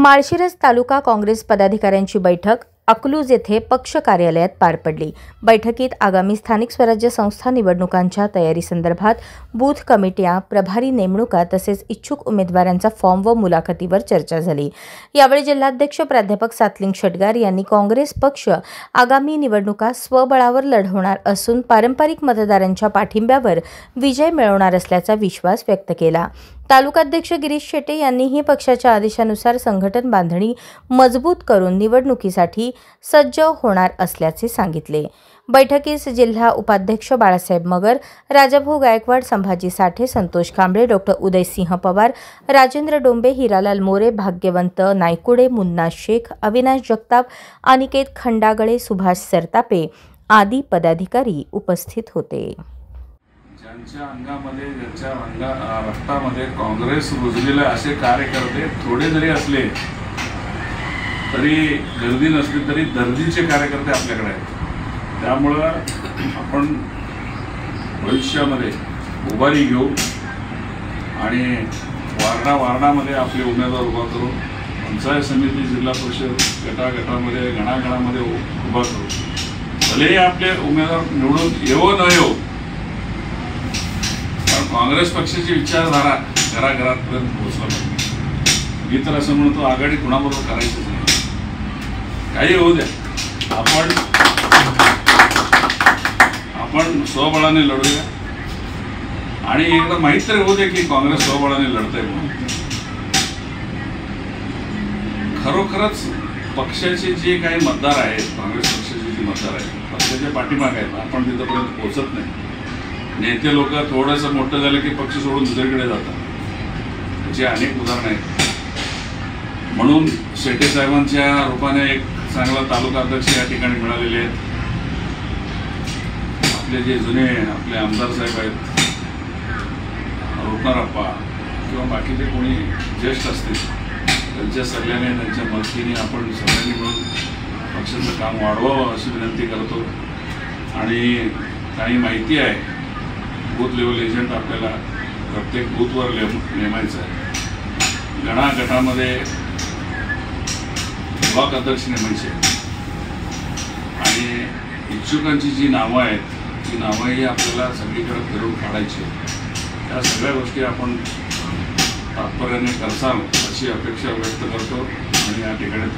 माळशिरस तालुका काँग्रेस पदाधिकाऱ्यांची बैठक अकलूज येथे पक्ष कार्यालयात पार पडली। बैठकीत आगामी स्थानिक स्वराज्य संस्था निवडणुकांच्या तयारीसंदर्भात बूथ कमिट्या, प्रभारी नेमणुका तसेच इच्छुक उमेदवारांचा फॉर्म व मुलाखतीवर चर्चा झाली। यावेळी जिल्हाध्यक्ष प्राध्यापक सातलिंग शटगार यांनी काँग्रेस पक्ष आगामी निवडणुका स्वबळावर लढवणार असून पारंपरिक मतदारांच्या पाठिंब्यावर विजय मिळवणार असल्याचा विश्वास व्यक्त केला। तालुकाध्यक्ष गिरीश शेटे यांनीही पक्षाच्या आदेशानुसार संघटन बांधणी मजबूत करून निवडणुकीसाठी सज्ज होणार असल्याचे सांगितले। बैठकीस जिल्हा उपाध्यक्ष बाळासाहेब मगर, राजाभाऊ गायकवाड, संभाजी साठे, संतोष कांबळे, डॉक्टर उदयसिंह पवार, राजेंद्र डोंबे, हिरालाल मोरे, भाग्यवंत नायकुडे, मुन्ना शेख, अविनाश जगताप, अनिकेत खंडागळे, सुभाष सरतापे आदी पदाधिकारी उपस्थित होते। ज्यांच्या अंगामध्ये ज्यांच्या रक्तामध्ये काँग्रेस रुजलेले असे कार्यकर्ते थोडे जरी असले तरी गर्दी नसली तरी दर्दीचे कार्यकर्ते आपल्याकडे आहेत। त्यामुळं आपण भविष्यामध्ये उभारी घेऊ आणि वार्डामध्ये आपले उमेदवार उभा करू, पंचायत समिती, जिल्हा परिषद गटागटामध्ये गणागणामध्ये उभा करू। भलेही आपले उमेदवार निवडून येवो न येवो, काँग्रेस पक्षाची विचारधारा घराघरापर्यंत पोहोचला पाहिजे। मी तर असं म्हणतो, आघाडी कुणाबरोबर करायचीच नाही, काही होऊ द्या, आपण स्वबळाने लढूया आणि एकदा माहीत तरी होऊ दे की काँग्रेस स्वबळाने लढतंय म्हणून। खरोखरच पक्षाचे जे काही मतदार आहेत, काँग्रेस पक्षाचे जे मतदार आहेत, पक्षाच्या पाठीमागे आहेत, आपण तिथपर्यंत पोहोचत नाही। नेते लोक थोडंसं मोठं झालं की पक्ष सोडून दुसरीकडे जातात, त्याची अनेक उदाहरणं आहेत। म्हणून शेटे साहेबांच्या रूपाने एक चांगला तालुका अध्यक्ष या ठिकाणी मिळालेले आहेत। आपले जे जुने आपले आमदार साहेब आहेत, रुपनारप्पा किंवा बाकीचे कोणी ज्येष्ठ असतील, त्यांच्या सल्ल्याने, त्यांच्या मदतीने आपण सगळ्यांनी मिळून पक्षाचं काम वाढवावं अशी विनंती करतो। आणि काही माहिती आहे, बूथ लेवल एजंट आपल्याला प्रत्येक बूथवर नेमायचं आहे। गणागटामध्ये ब्लॉक अध्यक्ष नेमायचे आणि इच्छुकांची जी नावं आहेत, ती नावंही आपल्याला सगळीकडे फिरून काढायची। या सगळ्या गोष्टी आपण तात्पर्याने करसाल अशी अपेक्षा व्यक्त करतो आणि या ठिकाणी